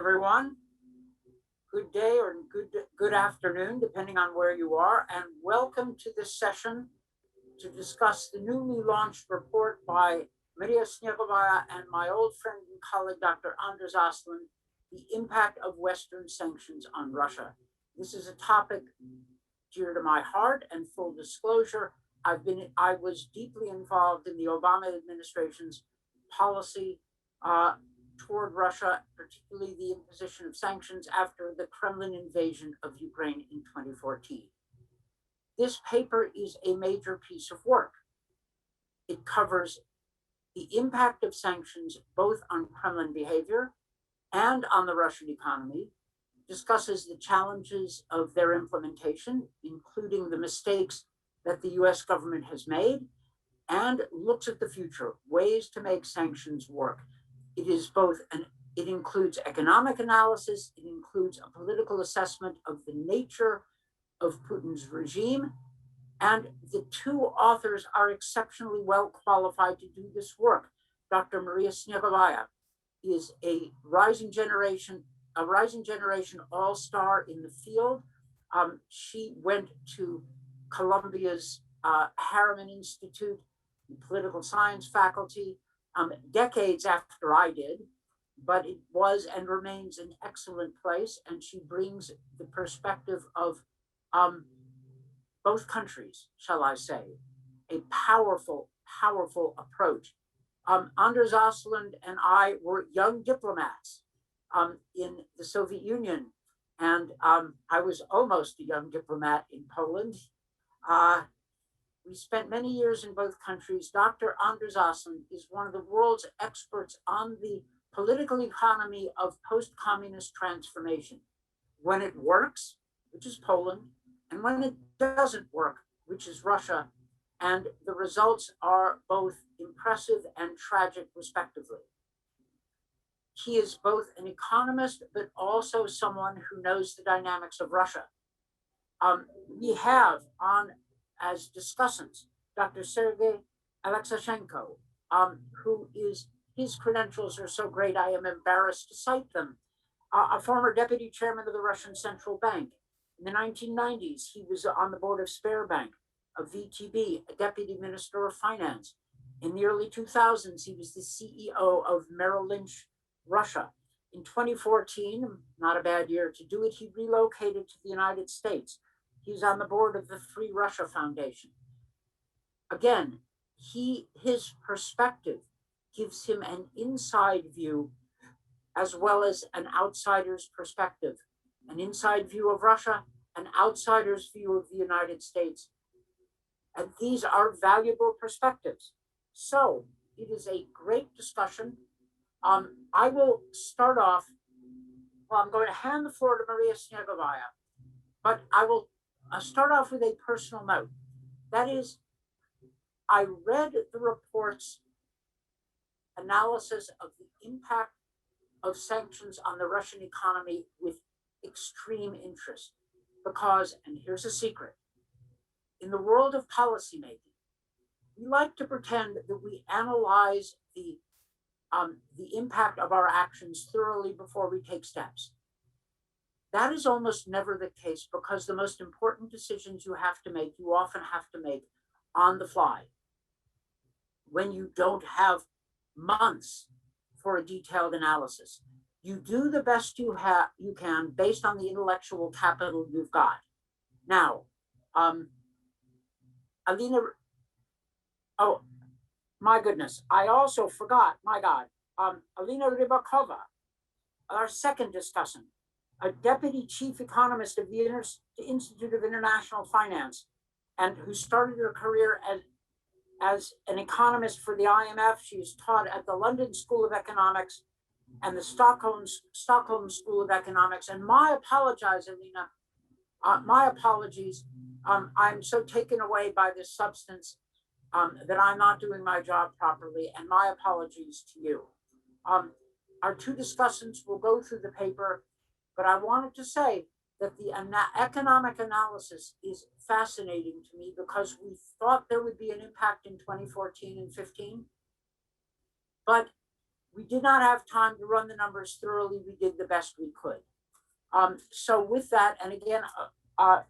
everyone. Good day or good afternoon, depending on where you are, and welcome to this session to discuss the newly launched report by Maria Snegovaya and my old friend and colleague, Dr. Anders Åslund, The Impact of Western Sanctions on Russia. This is a topic dear to my heart, and full disclosure, I was deeply involved in the Obama administration's policy toward Russia, particularly the imposition of sanctions after the Kremlin invasion of Ukraine in 2014. This paper is a major piece of work. It covers the impact of sanctions both on Kremlin behavior and on the Russian economy, discusses the challenges of their implementation, including the mistakes that the US government has made, and looks at the future, ways to make sanctions work. It includes economic analysis, it includes a political assessment of the nature of Putin's regime, and the two authors are exceptionally well qualified to do this work. Dr. Maria Snegovaya is a rising generation all-star in the field. She went to Columbia's Harriman Institute, political science faculty, decades after I did, but it was and remains an excellent place, and she brings the perspective of both countries, shall I say, a powerful approach. Anders Åslund and I were young diplomats in the Soviet Union, and I was almost a young diplomat in Poland. We spent many years in both countries. Dr. Anders Åslund is one of the world's experts on the political economy of post-communist transformation. When it works, which is Poland, and when it doesn't work, which is Russia, and the results are both impressive and tragic, respectively. He is both an economist, but also someone who knows the dynamics of Russia. We have on as discussants, Dr. Sergey Aleksashenko, his credentials are so great I am embarrassed to cite them. A former deputy chairman of the Russian Central Bank. In the 1990s, he was on the board of Sberbank, of VTB, a deputy minister of finance. In the early 2000s, he was the CEO of Merrill Lynch, Russia. In 2014, not a bad year to do it, he relocated to the United States. He's on the board of the Free Russia Foundation. Again, his perspective gives him an inside view as well as an outsider's perspective, an inside view of Russia, an outsider's view of the United States. And these are valuable perspectives. So it is a great discussion. I will start off, I'm going to hand the floor to Maria Snegovaya, but I will start off with a personal note. That is, I read the report's analysis of the impact of sanctions on the Russian economy with extreme interest because, and here's a secret, in the world of policymaking, we like to pretend that we analyze the impact of our actions thoroughly before we take steps. That is almost never the case because the most important decisions you often have to make on the fly when you don't have months for a detailed analysis. You do the best you can based on the intellectual capital you've got. Now, Elina, oh my goodness, I also forgot, my God, Elina Ribakova, our second discussant, a deputy chief economist of the Institute of International Finance, and who started her career as an economist for the IMF. She's taught at the London School of Economics and the Stockholm School of Economics. And my apologies, Elina, my apologies. I'm so taken away by this substance that I'm not doing my job properly, and my apologies to you. Our two discussants will go through the paper, but I wanted to say that the economic analysis is fascinating to me because we thought there would be an impact in 2014 and 15, but We did not have time to run the numbers thoroughly. We did the best we could. So with that, and again,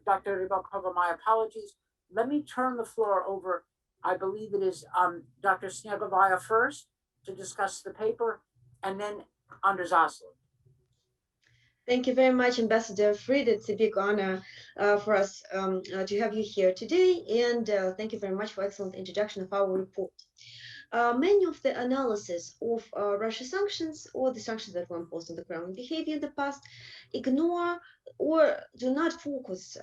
Dr. Ribakova, my apologies. Let me turn the floor over. I believe it is Dr. Snegovaya first to discuss the paper, and then Anders Åslund. Thank you very much, Ambassador Fried. It's a big honor for us to have you here today, and thank you very much for excellent introduction of our report. Many of the analysis of Russia sanctions or the sanctions that were imposed on the Kremlin behavior in the past ignore or do not focus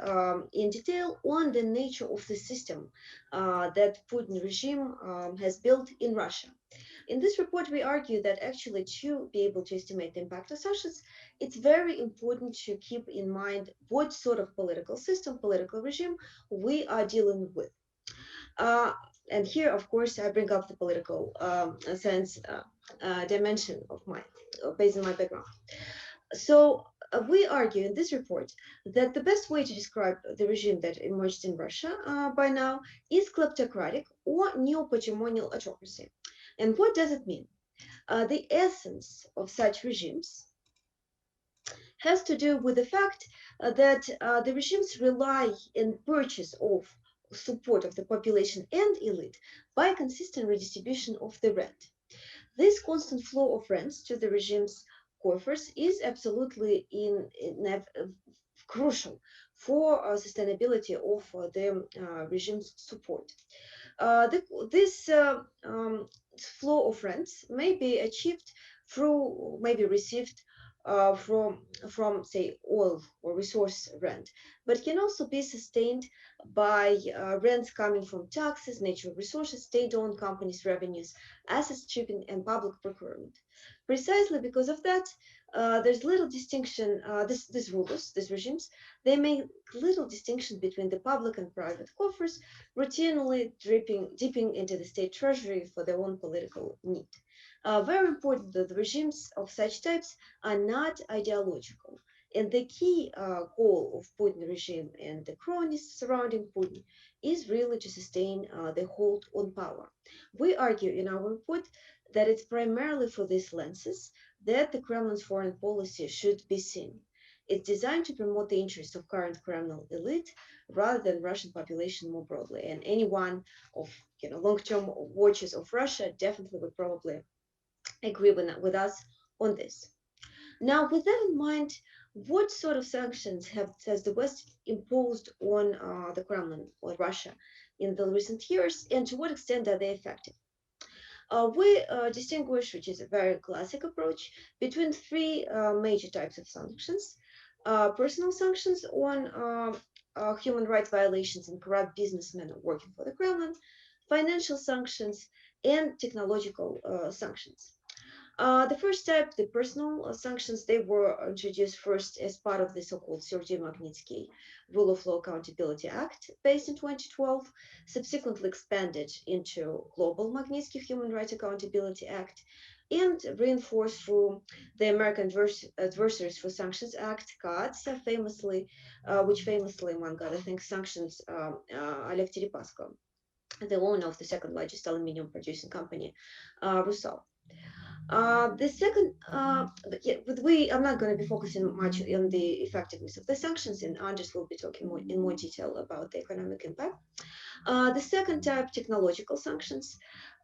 in detail on the nature of the system that Putin regime has built in Russia. In this report, we argue that actually to be able to estimate the impact of sanctions, it's very important to keep in mind what sort of political system, political regime we are dealing with. And here, of course, I bring up the political science dimension of mine, based on my background. So we argue in this report that the best way to describe the regime that emerged in Russia by now is kleptocratic or neo-patrimonial autocracy. And what does it mean? The essence of such regimes has to do with the fact that the regimes rely in purchase of support of the population and elite by consistent redistribution of the rent. This constant flow of rents to the regime's coffers is absolutely crucial for sustainability of the regime's support. This flow of rents may be achieved through, maybe received from say oil or resource rent, but can also be sustained by rents coming from taxes, natural resources, state-owned companies' revenues, assets stripping, and public procurement. Precisely because of that, there's little distinction. These rulers, these regimes, they make little distinction between the public and private coffers, routinely dipping into the state treasury for their own political need. Very important that the regimes of such types are not ideological. And the key goal of Putin regime and the cronies surrounding Putin is really to sustain the hold on power. We argue in our report that it's primarily for these lenses that the Kremlin's foreign policy should be seen. It's designed to promote the interests of current Kremlin elite rather than Russian population more broadly. And anyone of long-term watchers of Russia definitely would probably agree with us on this. Now, with that in mind, what sort of sanctions has the West imposed on the Kremlin or Russia in the recent years, and to what extent are they effective? We distinguish, which is a very classic approach, between three major types of sanctions. Personal sanctions on human rights violations and corrupt businessmen working for the Kremlin, financial sanctions, and technological sanctions. The first type, the personal sanctions, they were introduced first as part of the so-called Sergey Magnitsky Rule of Law Accountability Act, based in 2012, subsequently expanded into Global Magnitsky Human Rights Accountability Act, and reinforced through the American Adversaries for Sanctions Act, CAATSA, which famously, among other things, sanctions Oleg Deripaska, the owner of the second largest aluminium producing company, Rusal. The second, I'm not going to be focusing much on the effectiveness of the sanctions, and Andres will be talking in more detail about the economic impact. The second type, technological sanctions,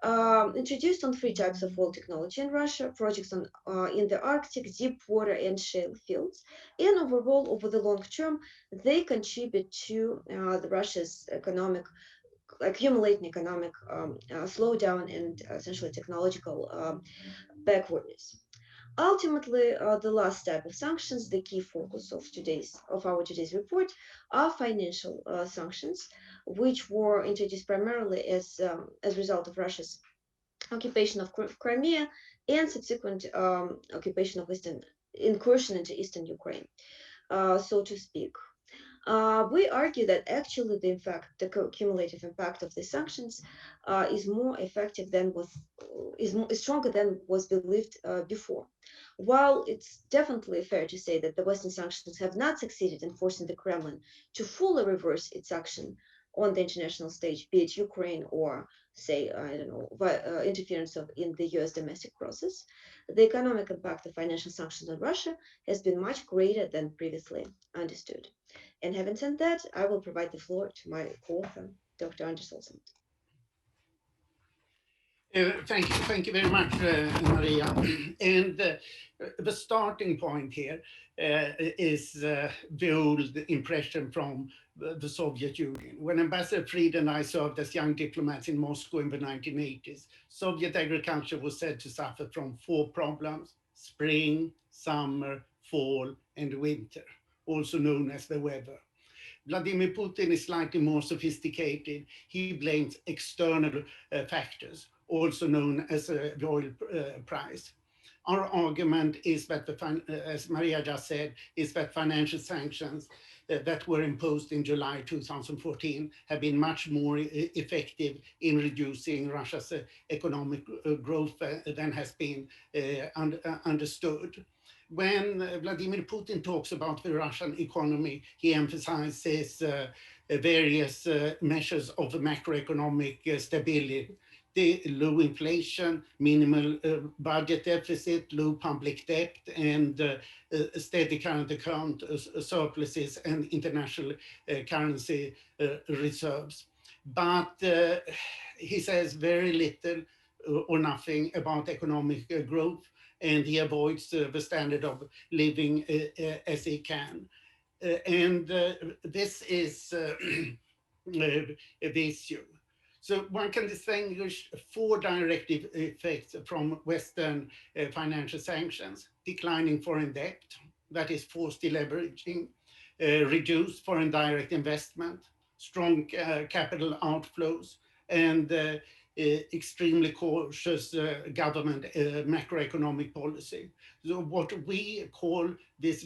introduced on three types of oil technology in Russia, projects in the Arctic, deep water, and shale fields. And overall, over the long term, they contribute to Russia's accumulating economic slowdown and essentially technological backwardness. Ultimately, the last type of sanctions, the key focus of our today's report, are financial sanctions, which were introduced primarily as a result of Russia's occupation of Crimea and subsequent occupation of incursion into eastern Ukraine, so to speak. We argue that actually the cumulative impact of the sanctions is more effective is stronger than was believed before. While it's definitely fair to say that the Western sanctions have not succeeded in forcing the Kremlin to fully reverse its action on the international stage, be it Ukraine or say, I don't know, interference in the US domestic process, the economic impact of financial sanctions on Russia has been much greater than previously understood. And having said that, I will provide the floor to my co-author, Dr. Anders Olsson. Thank you very much, Maria. And the starting point here is the old impression from the Soviet Union. When Ambassador Fried and I served as young diplomats in Moscow in the 1980s, Soviet agriculture was said to suffer from 4 problems: spring, summer, fall, and winter, also known as the weather. Vladimir Putin is slightly more sophisticated. He blames external factors, also known as the oil price. Our argument is that, as Maria just said, is that financial sanctions that were imposed in July 2014 have been much more effective in reducing Russia's economic growth than has been understood. When Vladimir Putin talks about the Russian economy, he emphasizes various measures of macroeconomic stability: the low inflation, minimal budget deficit, low public debt, and steady current account surpluses and international currency reserves. But he says very little or nothing about economic growth, and he avoids the standard of living as he can. And this is the issue. So one can distinguish 4 direct effects from Western financial sanctions: declining foreign debt, that is forced deleveraging, reduced foreign direct investment, strong capital outflows, and extremely cautious government macroeconomic policy. So what we call this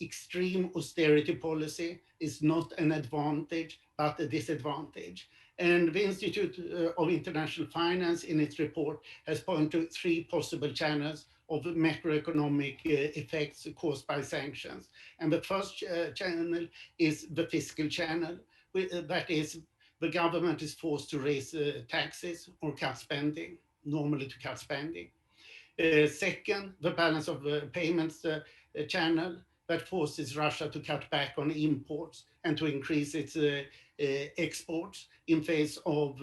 extreme austerity policy is not an advantage, but a disadvantage. And the Institute of International Finance in its report has pointed to 3 possible channels of macroeconomic effects caused by sanctions. And the first channel is the fiscal channel. That is, the government is forced to raise taxes or cut spending, normally to cut spending. Second, the balance of payments channel that forces Russia to cut back on imports and to increase its exports in face of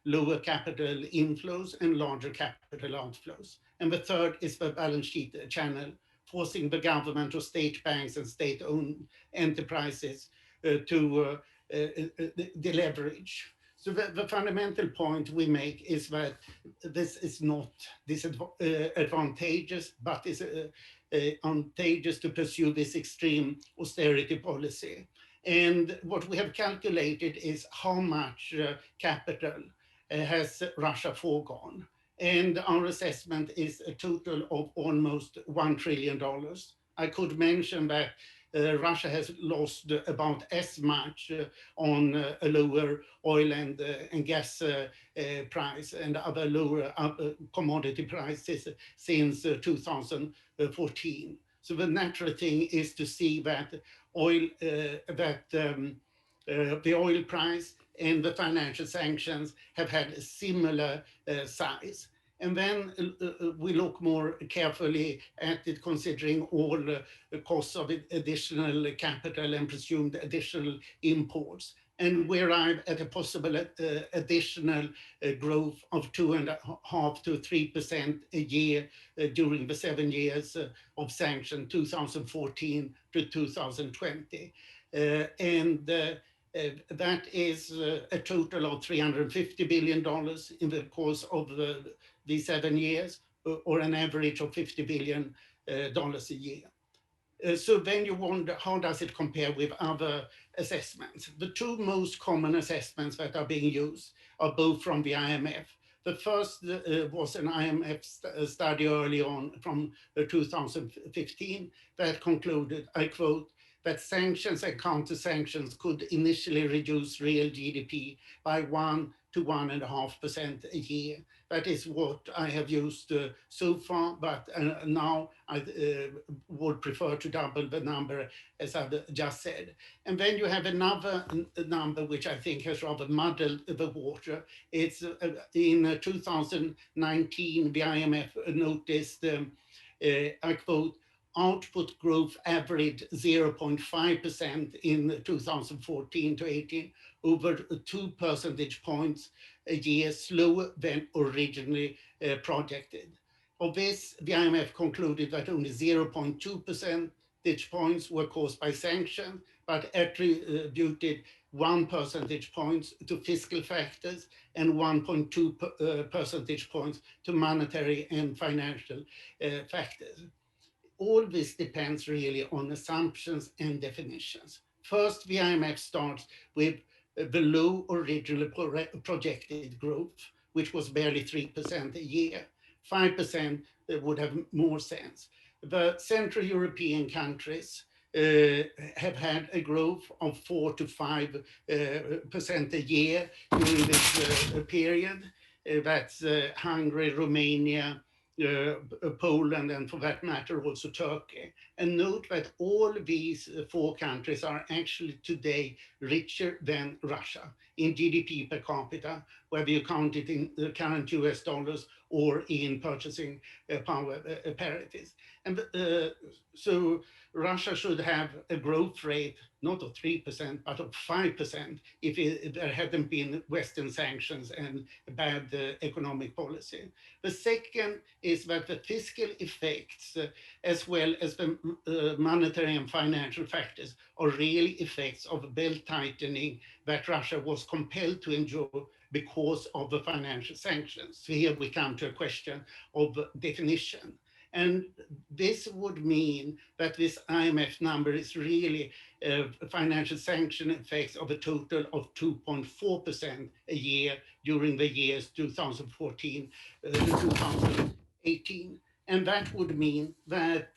lower capital inflows and larger capital outflows. And the third is the balance sheet channel, forcing the government or state banks and state-owned enterprises to deleverage. So the fundamental point we make is that this is not disadvantageous, but is advantageous to pursue this extreme austerity policy. And what we have calculated is how much capital has Russia foregone. And our assessment is a total of almost $1 trillion. I could mention that Russia has lost about as much on a lower oil and gas price and other lower commodity prices since 2014. So the natural thing is to see that the oil price and the financial sanctions have had a similar size. And then we look more carefully at it, considering all the costs of additional capital and presumed additional imports. And we arrive at a possible additional growth of 2.5% to 3% a year during the 7 years of sanction, 2014 to 2020. That is a total of $350 billion in the course of these 7 years, or an average of $50 billion a year. So then you wonder, how does it compare with other assessments? The 2 most common assessments that are being used are both from the IMF. The first was an IMF study early on from 2015 that concluded, I quote, that sanctions and counter-sanctions could initially reduce real GDP by 1 to 1.5% a year. That is what I have used so far, but now I would prefer to double the number, as I've just said. And then you have another number which I think has rather muddled the water. It's in 2019, the IMF noticed, I quote, output growth averaged 0.5% in 2014 to 18, over 2 percentage points a year slower than originally projected. Of this, the IMF concluded that only 0.2 percentage points were caused by sanctions, but attributed 1 percentage points to fiscal factors and 1.2 percentage points to monetary and financial factors. All this depends really on assumptions and definitions. First, the IMF starts with below originally projected growth, which was barely 3% a year. 5% would have more sense. The Central European countries have had a growth of 4 to 5% a year during this period. That's Hungary, Romania, Poland, and for that matter also Turkey. And note that all these 4 countries are actually today richer than Russia in GDP per capita, whether you count it in the current US dollars or in purchasing power parities. And so Russia should have a growth rate not of 3%, but of 5% if there hadn't been Western sanctions and bad economic policy. The second is that the fiscal effects, as well as the monetary and financial factors, are really effects of belt tightening that Russia was compelled to endure because of the financial sanctions. So here we come to a question of definition. And this would mean that this IMF number is really financial sanction effects of a total of 2.4% a year during the years 2014 to 2018. And that would mean that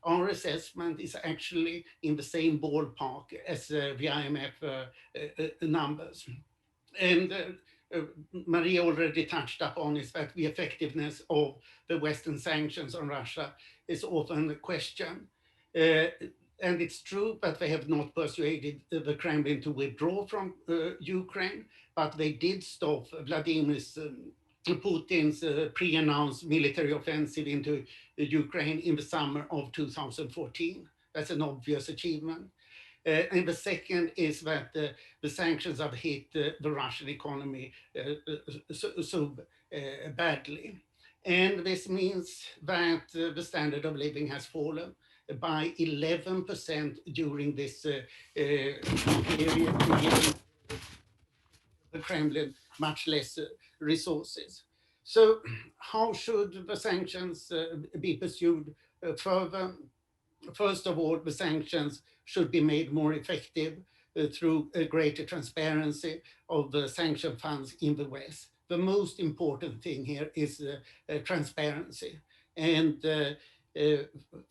our assessment is actually in the same ballpark as the IMF numbers. And Maria already touched upon is that the effectiveness of the Western sanctions on Russia is often questioned. And it's true that they have not persuaded the Kremlin to withdraw from Ukraine, but they did stop Vladimir Putin's pre-announced military offensive into Ukraine in the summer of 2014. That's an obvious achievement. And the second is that the sanctions have hit the Russian economy so badly. And this means that the standard of living has fallen by 11% during this period, giving the Kremlin much less resources. So how should the sanctions be pursued further? First of all, the sanctions should be made more effective through a greater transparency of the sanction funds in the West. The most important thing here is transparency. And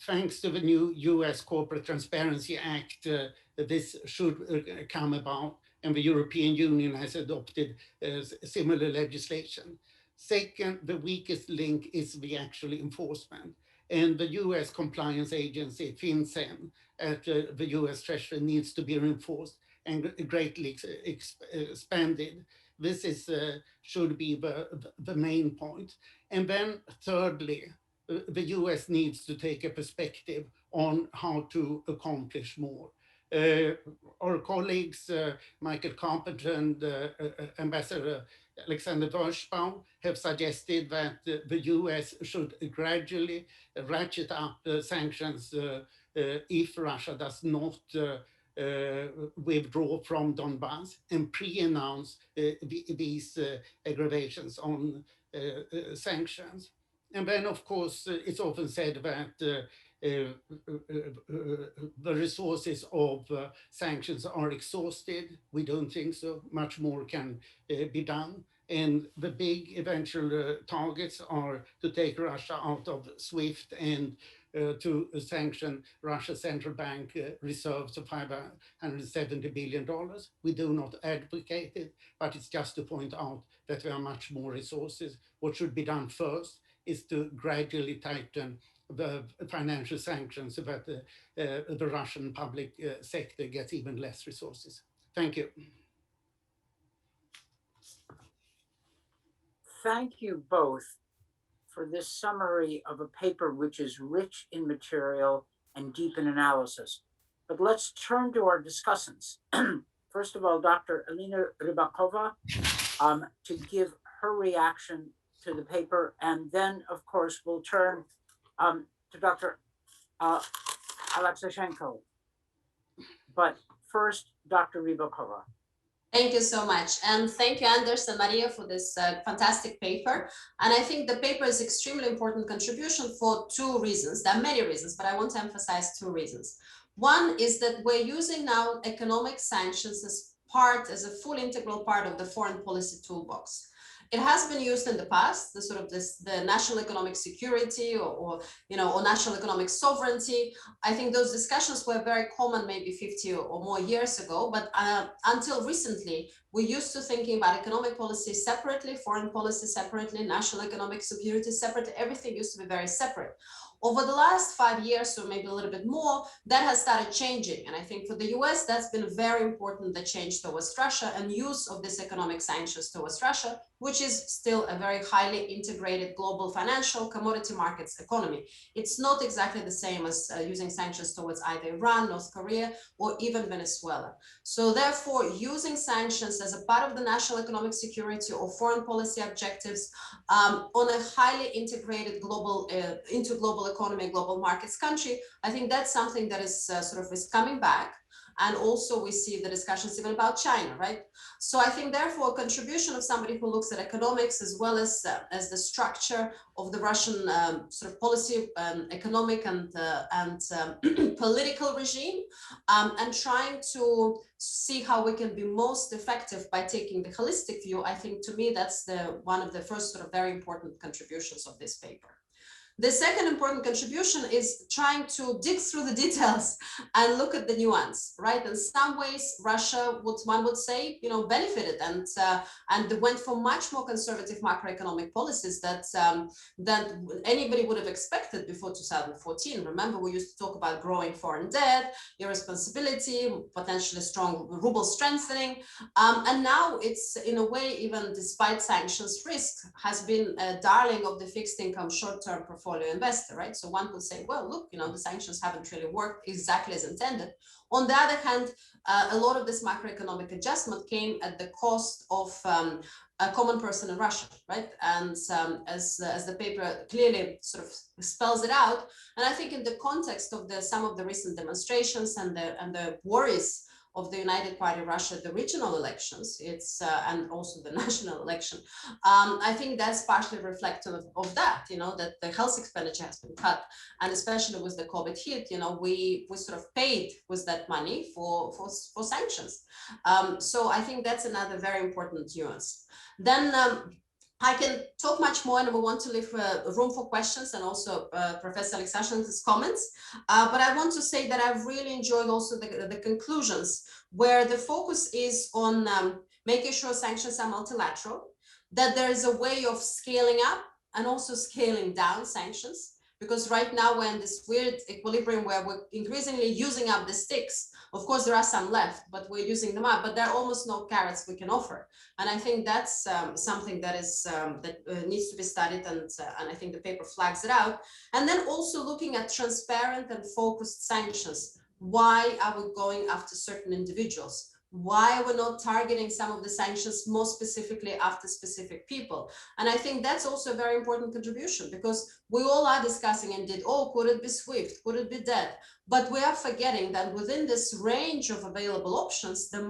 thanks to the new US Corporate Transparency Act, this should come about, and the European Union has adopted similar legislation. Second, the weakest link is the actual enforcement. And the US compliance agency, FinCEN, at the US Treasury needs to be reinforced and greatly expanded. This is, should be the main point. And then thirdly, the US needs to take a perspective on how to accomplish more. Our colleagues, Michael Carpenter and Ambassador Alexander Verschbaum have suggested that the US should gradually ratchet up sanctions if Russia does not withdraw from Donbass and pre-announce these aggravations on sanctions. And then, of course, it's often said that the resources of sanctions are exhausted. We don't think so. Much more can be done. And the big eventual targets are to take Russia out of SWIFT and to sanction Russia's central bank reserves of $570 billion. We do not advocate it, but it's just to point out that there are much more resources. What should be done first is to gradually tighten the financial sanctions so that the Russian public sector gets even less resources. Thank you. Thank you both for this summary of a paper which is rich in material and deep in analysis. But let's turn to our discussants. First of all, Dr. Elina Ribakova, to give her reaction to the paper. And then, of course, we'll turn to Dr. Aleksashenko. But first, Dr. Ribakova. Thank you so much. And thank you, Anders and Maria, for this fantastic paper. And I think the paper is extremely important contribution for two reasons. There are many reasons, but I want to emphasize two reasons. One is that we're using now economic sanctions as a full integral part of the foreign policy toolbox. It has been used in the past, the national economic security or national economic sovereignty. I think those discussions were very common maybe 50 or more years ago, but until recently, we used to thinking about economic policy separately, foreign policy separately, national economic security separately. Everything used to be very separate. Over the last 5 years, or maybe a little bit more, that has started changing. And I think for the US, that's been very important, the change towards Russia and use of this economic sanctions towards Russia, which is still a very highly integrated global financial commodity markets economy. It's not exactly the same as using sanctions towards either Iran, North Korea, or even Venezuela. So therefore, using sanctions as a part of the national economic security or foreign policy objectives on a highly integrated global into global economy, global markets country, I think that's something that is is coming back. And also we see the discussions even about China, right? So I think therefore a contribution of somebody who looks at economics as well as the structure of the Russian policy, economic and political regime, and trying to see how we can be most effective by taking the holistic view. I think to me that's one of the first very important contributions of this paper. The second important contribution is trying to dig through the details and look at the nuance, right? In some ways, Russia, one would say, benefited and went for much more conservative macroeconomic policies that anybody would have expected before 2014. Remember, we used to talk about growing foreign debt, irresponsibility, potentially strong ruble strengthening, and now it's in a way, even despite sanctions risk, has been a darling of the fixed income short-term portfolio investor, right? So one could say, well, look, the sanctions haven't really worked exactly as intended. On the other hand, a lot of this macroeconomic adjustment came at the cost of a common person in Russia, right? And as the paper clearly spells it out, and I think in the context of some of the recent demonstrations and the worries of the United Party Russia, the regional elections, and also the national election, I think that's partially reflective of that, that the health expenditure has been cut, and especially with the COVID hit, we paid with that money for sanctions. So I think that's another very important nuance. Then I can talk much more, and we want to leave room for questions and also Professor Aleksashenko's comments. But I want to say that I've really enjoyed also the conclusions, where the focus is on making sure sanctions are multilateral, that there is a way of scaling up and also scaling down sanctions. Because right now we're in this weird equilibrium where we're increasingly using up the sticks. Of course, there are some left, but we're using them up, but there are almost no carrots we can offer. And I think that's something that needs to be studied, and I think the paper flags it out. And then also looking at transparent and focused sanctions. Why are we going after certain individuals? Why we're not targeting some of the sanctions more specifically after specific people? And I think that's also a very important contribution, because we all are discussing indeed, could it be SWIFT? Could it be debt? But we are forgetting that within this range of available options, the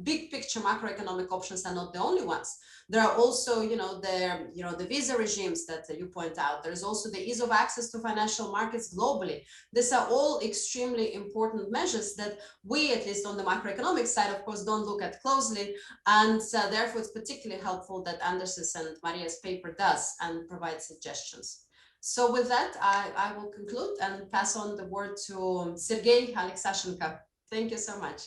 big picture macroeconomic options are not the only ones. There are also, the visa regimes that you point out. There's also the ease of access to financial markets globally. These are all extremely important measures that we, at least on the macroeconomic side, of course, don't look at closely. And therefore, it's particularly helpful that Anders's and Maria's paper does and provides suggestions. So with that, I will conclude and pass on the word to Sergey Aleksashenko. Thank you so much.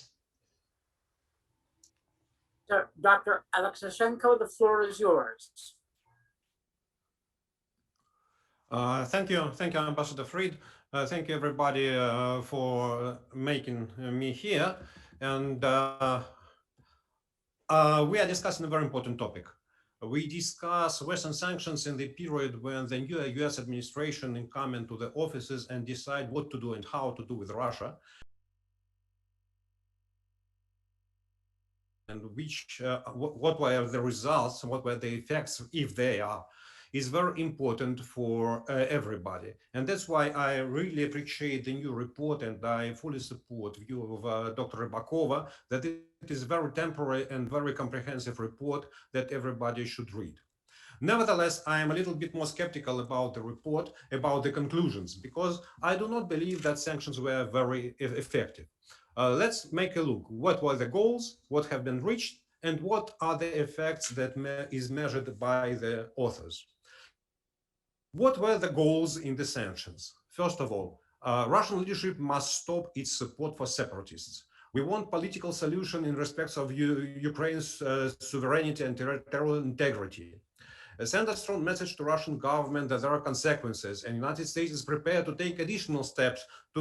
Dr. Aleksashenko, the floor is yours. Thank you, Ambassador Fried. Thank you, everybody, for making me here. And we are discussing a very important topic. We discuss Western sanctions in the period when the new US administration come into the offices and decide what to do and how to do with Russia. And what were the results, what were the effects, if they are, is very important for everybody. And that's why I really appreciate the new report, and I fully support the view of Dr. Ribakova that it is a very temporary and very comprehensive report that everybody should read. Nevertheless, I am a little bit more skeptical about the report, about the conclusions, because I do not believe that sanctions were very effective. Let's make a look. What were the goals, what have been reached, and what are the effects that is measured by the authors. What were the goals in the sanctions? First of all, Russian leadership must stop its support for separatists. We want political solution in respect of Ukraine's sovereignty and territorial integrity. Send a strong message to Russian government that there are consequences, and the United States is prepared to take additional steps to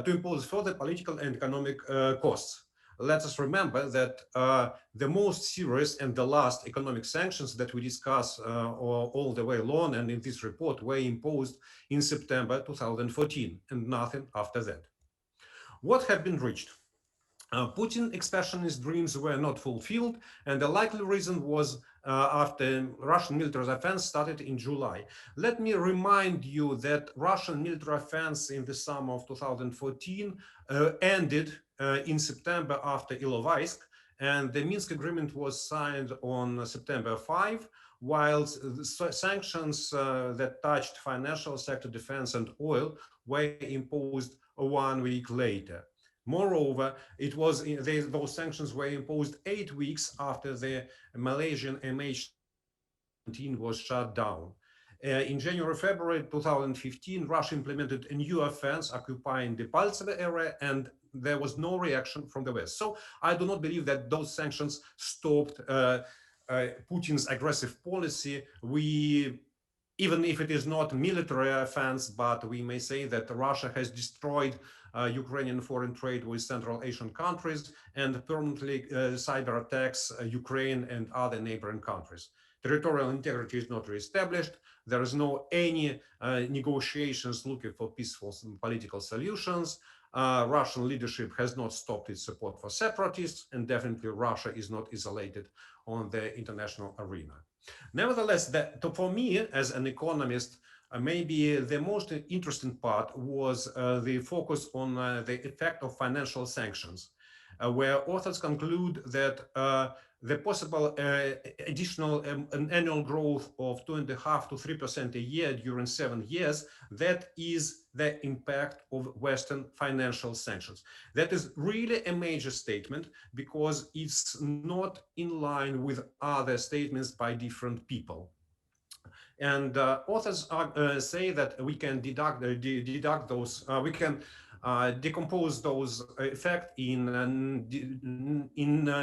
impose further political and economic costs. Let us remember that the most serious and the last economic sanctions that we discuss all the way along and in this report were imposed in September 2014, and nothing after that. What have been reached? Putin's expansionist dreams were not fulfilled, and the likely reason was after Russian military offense started in July. Let me remind you that Russian military offense in the summer of 2014 ended in September after Ilovaisk, and the Minsk agreement was signed on September 5, while sanctions that touched financial sector, defense, and oil were imposed 1 week later. Moreover, those sanctions were imposed 8 weeks after the Malaysian MH17 was shut down. In January-February 2015, Russia implemented a new offense occupying the Baltsevo area, and there was no reaction from the West. So I do not believe that those sanctions stopped Putin's aggressive policy. Even if it is not military offense, but we may say that Russia has destroyed Ukrainian foreign trade with Central Asian countries and permanently cyber attacks Ukraine and other neighboring countries. Territorial integrity is not reestablished. There is no any negotiations looking for peaceful political solutions. Russian leadership has not stopped its support for separatists, and definitely Russia is not isolated on the international arena. Nevertheless, for me, as an economist, maybe the most interesting part was the focus on the effect of financial sanctions, where authors conclude that the possible additional annual growth of 2.5% to 3% a year during 7 years, that is the impact of Western financial sanctions. That is really a major statement because it's not in line with other statements by different people. And authors say that we can deduct those, we can decompose those effects in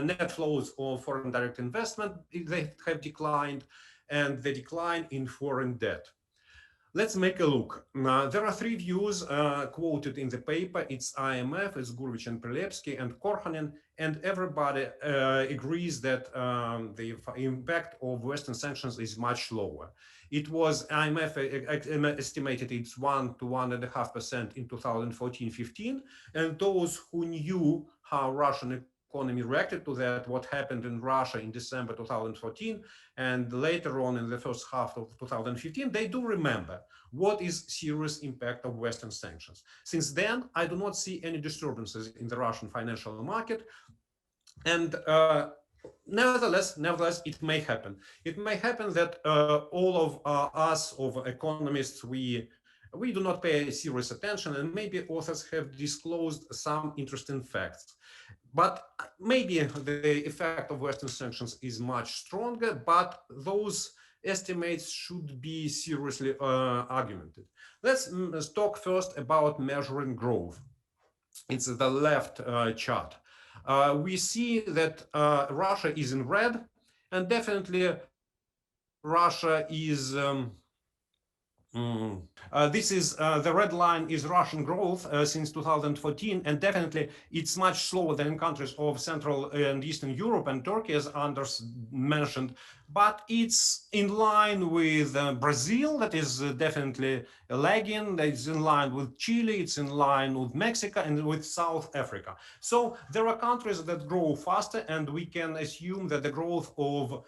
net flows of foreign direct investment. They have declined, and the decline in foreign debt. Let's make a look. There are 3 views quoted in the paper. It's IMF, it's Gurevich and Prelevsky and Korkhanen, and everybody agrees that the impact of Western sanctions is much lower. It was IMF estimated it's 1 to 1.5% in 2014-15, and those who knew how Russian economy reacted to that, what happened in Russia in December 2014, and later on in the first half of 2015, they do remember what is serious impact of Western sanctions. Since then, I do not see any disturbances in the Russian financial market, and Nevertheless, it may happen. It may happen that all of us, of economists, we do not pay serious attention, and maybe authors have disclosed some interesting facts. But maybe the effect of Western sanctions is much stronger, but those estimates should be seriously argumented. Let's talk first about measuring growth. It's the left chart. We see that Russia is in red, and definitely Russia is this is the red line is Russian growth since 2014, and definitely it's much slower than in countries of Central and Eastern Europe and Turkey, as Anders mentioned, but it's in line with Brazil, that is definitely lagging, it's in line with Chile, it's in line with Mexico and with South Africa. So there are countries that grow faster, and we can assume that the growth of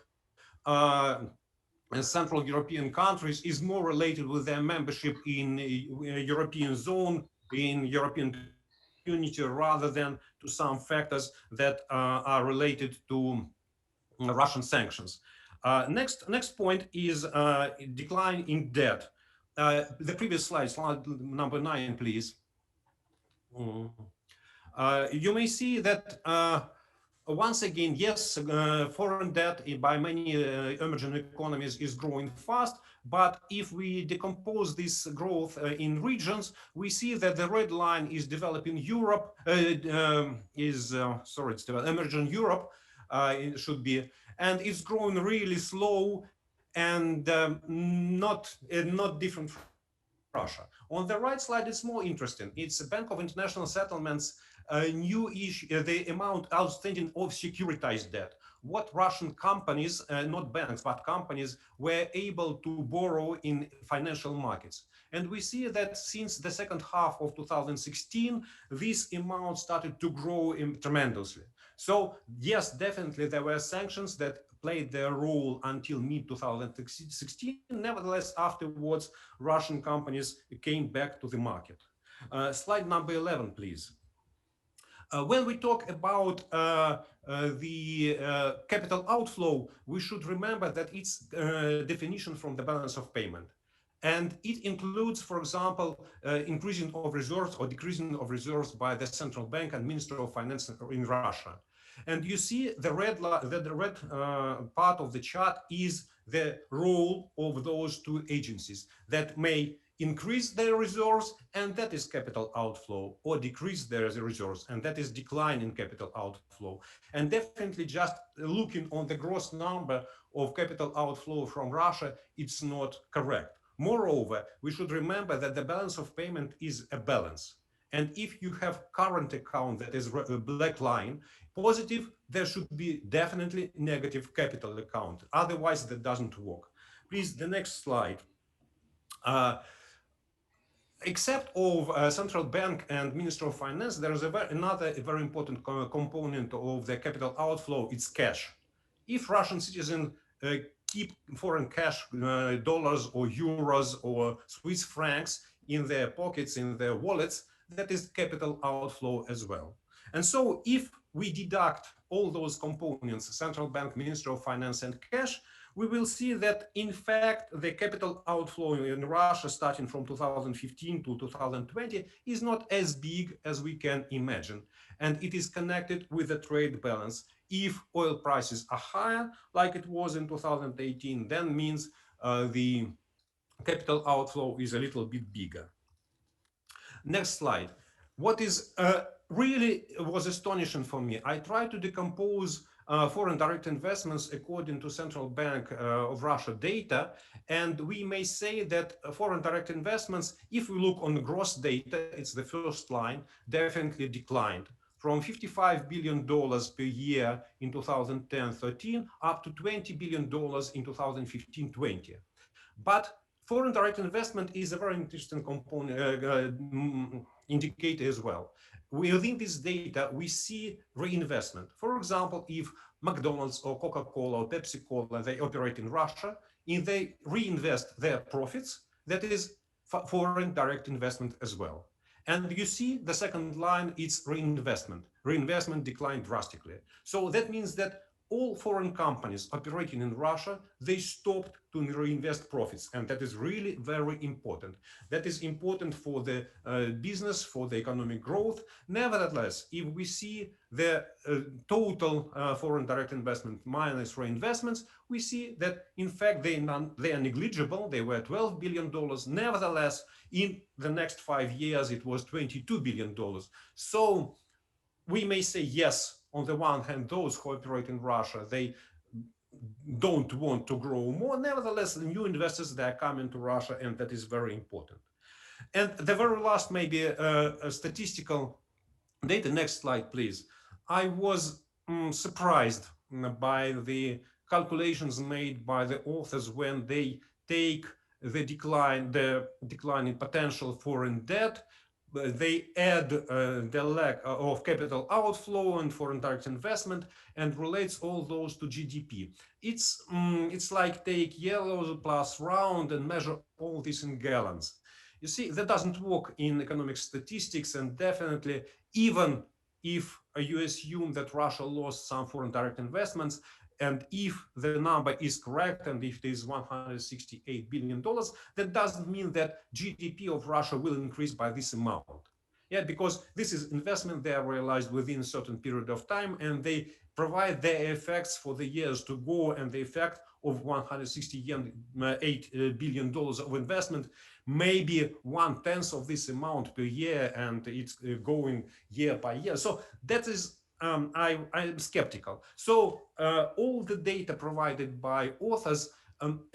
Central European countries is more related with their membership in European zone, in European community, rather than to some factors that are related to Russian sanctions. Next point is decline in debt. The previous slide number 9, please. You may see that once again, yes, foreign debt by many emerging economies is growing fast, but if we decompose this growth in regions, we see that the red line is developing Europe, it's emerging Europe, it should be, and it's growing really slow and not different from Russia. On the right slide, it's more interesting. It's a Bank of International Settlements new issue, the amount outstanding of securitized debt. What Russian companies, not banks, but companies, were able to borrow in financial markets. And we see that since the second half of 2016, this amount started to grow tremendously. So yes, definitely there were sanctions that played their role until mid-2016. Nevertheless, afterwards, Russian companies came back to the market. Slide number 11, please. When we talk about the capital outflow, we should remember that it's definition from the balance of payment. And it includes, for example, increasing of reserves or decreasing of reserves by the central bank and Ministry of Finance in Russia. And you see the red part of the chart is the role of those two agencies that may increase their reserves, and that is capital outflow, or decrease their reserves, and that is decline in capital outflow. And definitely just looking on the gross number of capital outflow from Russia, it's not correct. Moreover, we should remember that the balance of payment is a balance. And if you have current account that is a black line, positive, there should be definitely negative capital account. Otherwise, that doesn't work. Please, the next slide. Except of central bank and Minister of Finance, there is another very important component of the capital outflow, it's cash. If Russian citizens keep foreign cash, dollars or euros or Swiss francs in their pockets, in their wallets, that is capital outflow as well. And so if we deduct all those components, central bank, Minister of Finance and cash, we will see that, in fact, the capital outflow in Russia starting from 2015 to 2020 is not as big as we can imagine. And it is connected with the trade balance. If oil prices are higher, like it was in 2018, then means the capital outflow is a little bit bigger. Next slide. What is really was astonishing for me, I tried to decompose foreign direct investments according to Central Bank of Russia data, and we may say that foreign direct investments, if we look on the gross data, it's the first line, definitely declined from $55 billion per year in 2010-13 up to $20 billion in 2015-20. But foreign direct investment is a very interesting component, indicator as well. Within this data, we see reinvestment. For example, if McDonald's or Coca-Cola or Pepsi-Cola, they operate in Russia, if they reinvest their profits, that is foreign direct investment as well. And you see the second line, it's reinvestment. Reinvestment declined drastically. So that means that all foreign companies operating in Russia, they stopped to reinvest profits. And that is really very important. That is important for the business, for the economic growth. Nevertheless, if we see the total foreign direct investment minus reinvestments, we see that in fact they are negligible. They were $12 billion. Nevertheless, in the next 5 years, it was $22 billion. So we may say, yes, on the one hand, those who operate in Russia, they don't want to grow more. Nevertheless, the new investors, they are coming to Russia, and that is very important. And the very last, maybe a statistical data. Next slide, please. I was surprised by the calculations made by the authors when they take the decline in potential foreign debt. They add the lack of capital outflow and foreign direct investment and relates all those to GDP. It's like take yellow plus round and measure all this in gallons. You see, that doesn't work in economic statistics, and definitely even if you assume that Russia lost some foreign direct investments, and if the number is correct, and if it is $168 billion, that doesn't mean that GDP of Russia will increase by this amount. Yeah, because this is investment, they are realized within a certain period of time, and they provide their effects for the years to go, and the effect of $168 billion of investment, maybe 1/10 of this amount per year, and it's going year by year. So that is, I'm skeptical. So all the data provided by authors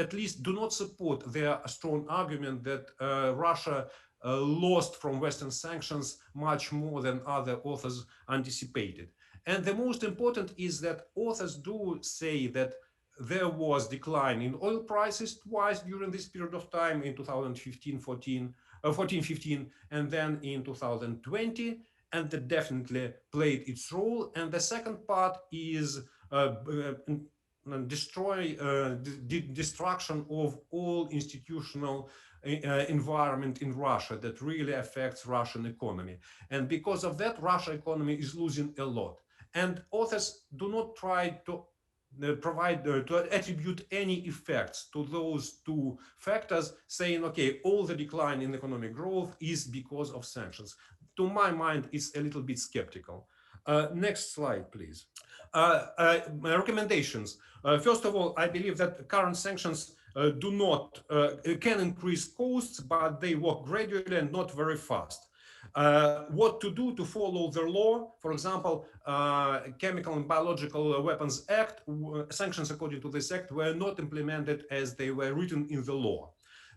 at least do not support their strong argument that Russia lost from Western sanctions much more than other authors anticipated. And the most important is that authors do say that there was decline in oil prices twice during this period of time, in 2014-15, and then in 2020, and that definitely played its role. And the second part is destruction of all institutional environment in Russia that really affects Russian economy. And because of that, Russian economy is losing a lot. And authors do not try to to attribute any effects to those two factors, saying, okay, all the decline in economic growth is because of sanctions. To my mind, it's a little bit skeptical. Next slide, please. Recommendations. First of all, I believe that current sanctions can increase costs, but they work gradually and not very fast. What to do to follow the law? For example, Chemical and Biological Weapons Act, sanctions according to this act were not implemented as they were written in the law.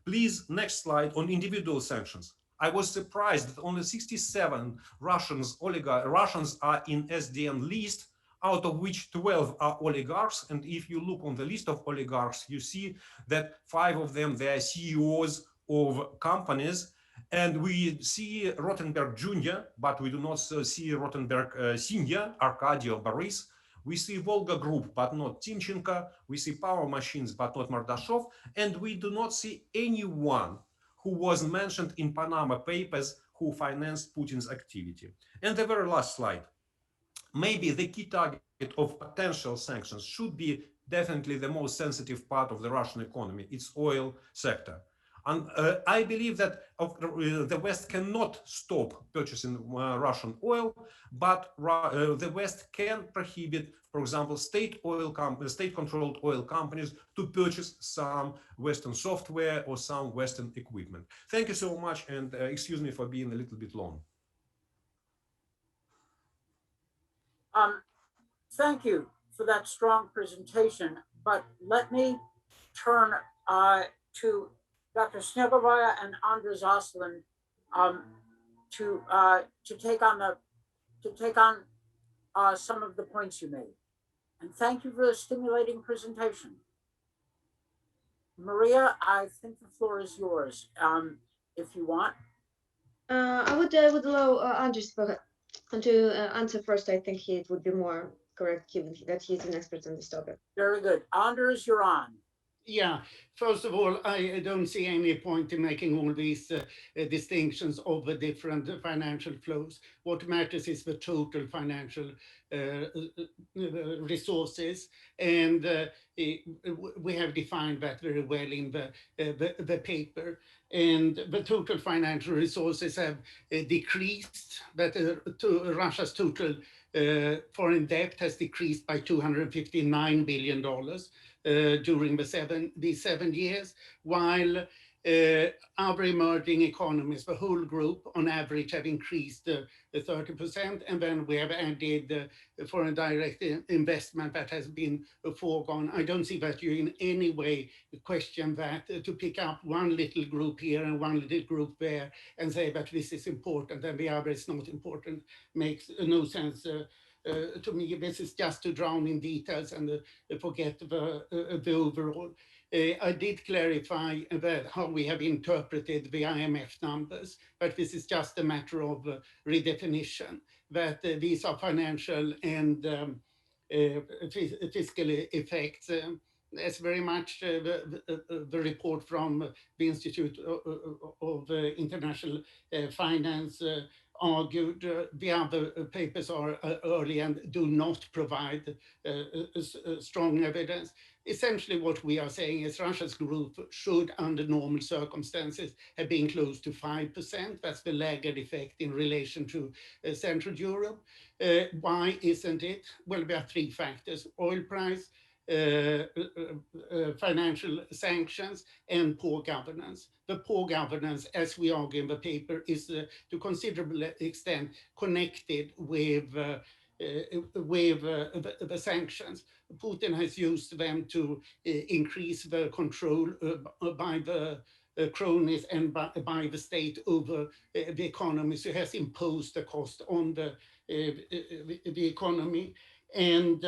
Please, next slide on individual sanctions. I was surprised that only 67 Russians are in SDN list, out of which 12 are oligarchs. And if you look on the list of oligarchs, you see that 5 of them, they are CEOs of companies. And we see Rottenberg Jr., but we do not see Rottenberg Senior, Arkady or Boris. We see Volga Group, but not Timchenko. We see Power Machines, but not Mordashov. And we do not see anyone who was mentioned in Panama Papers who financed Putin's activity. And the very last slide. Maybe the key target of potential sanctions should be definitely the most sensitive part of the Russian economy, its oil sector. And I believe that the West cannot stop purchasing Russian oil, but the West can prohibit, for example, state-controlled oil companies to purchase some Western software or some Western equipment. Thank you so much, and excuse me for being a little bit long. Thank you for that strong presentation, but let me turn to Dr. Snegovaya and Andres Åslund to take on some of the points you made. And thank you for the stimulating presentation. Maria, I think the floor is yours, if you want. I would allow Andres to answer first. I think it would be more correct, given that he's an expert on this topic. Very good. Anders, you're on. Yeah, first of all, I don't see any point in making all these distinctions of the different financial flows. What matters is the total financial resources, and we have defined that very well in the paper. And the total financial resources have decreased, that Russia's total foreign debt has decreased by $259 billion during these 7 years, while other emerging economies, the whole group on average have increased 30%, and then we have added foreign direct investment that has been foregone. I don't see that you in any way question that. To pick up one little group here and one little group there and say that this is important and the other is not important makes no sense. To me, this is just to drown in details and forget the overall. I did clarify how we have interpreted the IMF numbers, but this is just a matter of redefinition, that these are financial and fiscal effects. That's very much the report from the Institute of International Finance argued. The other papers are early and do not provide strong evidence. Essentially what we are saying is Russia's growth should, under normal circumstances, have been close to 5%. That's the laggard effect in relation to Central Europe. Why isn't it? Well, there are three factors: oil price, financial sanctions, and poor governance. The poor governance, as we argue in the paper, is to considerable extent connected with the sanctions. Putin has used them to increase the control by the cronies and by the state over the economy. So he has imposed the cost on the economy. And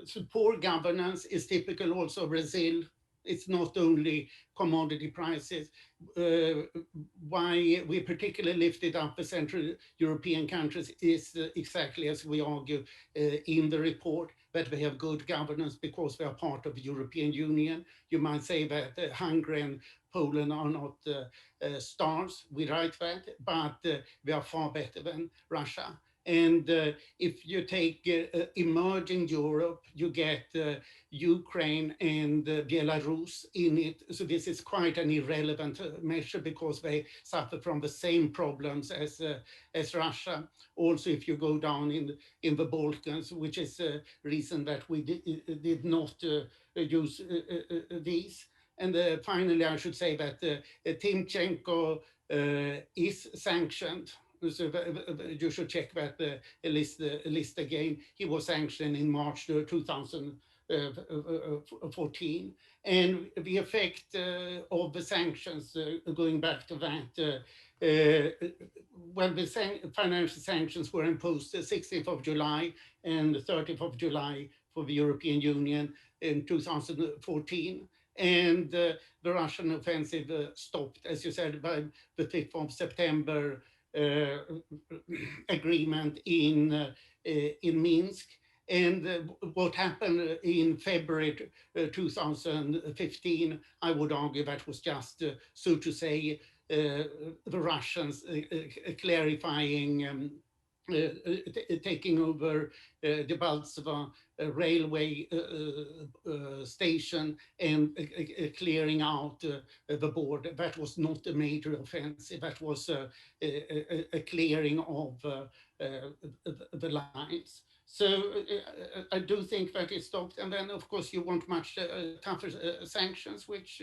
so poor governance is typical also of Brazil. It's not only commodity prices. Why we particularly lifted up the Central European countries is exactly as we argue in the report, that they have good governance because they are part of the European Union. You might say that Hungary and Poland are not stars, we write that, but they are far better than Russia. And if you take emerging Europe, you get Ukraine and Belarus in it. So this is quite an irrelevant measure because they suffer from the same problems as Russia. Also, if you go down in the Balkans, which is a reason that we did not use these. And finally, I should say that Timchenko is sanctioned. So you should check that list again. He was sanctioned in March 2014. And the effect of the sanctions, going back to that, when the financial sanctions were imposed the 16th of July and the 30th of July for the European Union in 2014. And the Russian offensive stopped, as you said, by the 5th of September agreement in Minsk. And what happened in February 2015, I would argue that was just, so to say, the Russians clarifying, taking over the Baltsova railway station and clearing out the border. That was not a major offensive. That was a clearing of the lines. So I do think that it stopped. And then, of course, you want much tougher sanctions, which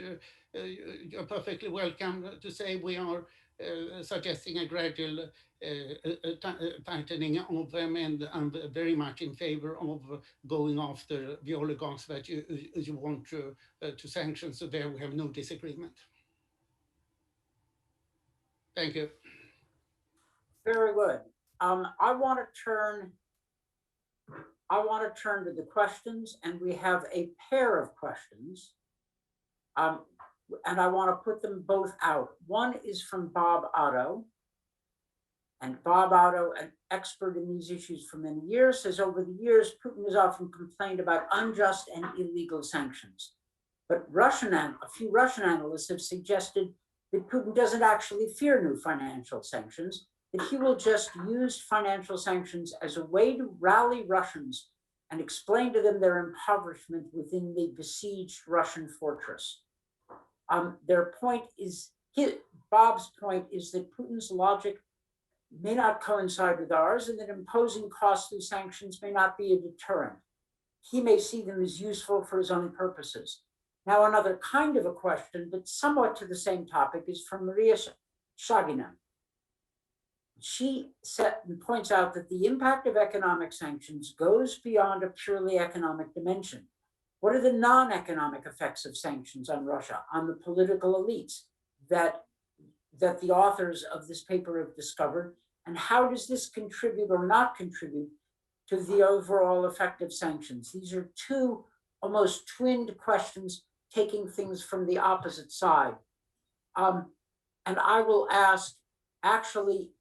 you're perfectly welcome to say. We are suggesting a gradual tightening of them, and I'm very much in favor of going after the oligarchs that you want to sanction. So there we have no disagreement. Thank you. Very good. I want to turn to the questions, and we have a pair of questions. And I want to put them both out. One is from Bob Otto, And Bob Otto, an expert in these issues for many years, says over the years, Putin has often complained about unjust and illegal sanctions. But a few Russian analysts have suggested that Putin doesn't actually fear new financial sanctions, that he will just use financial sanctions as a way to rally Russians and explain to them their impoverishment within the besieged Russian fortress. Bob's point is that Putin's logic may not coincide with ours, and that imposing costly sanctions may not be a deterrent. He may see them as useful for his own purposes. Now, another kind of a question, but somewhat to the same topic, is from Maria Shagina. She points out that the impact of economic sanctions goes beyond a purely economic dimension. What are the non-economic effects of sanctions on Russia, on the political elites that the authors of this paper have discovered? And how does this contribute or not contribute to the overall effect of sanctions? These are two almost twinned questions taking things from the opposite side. And I will ask actually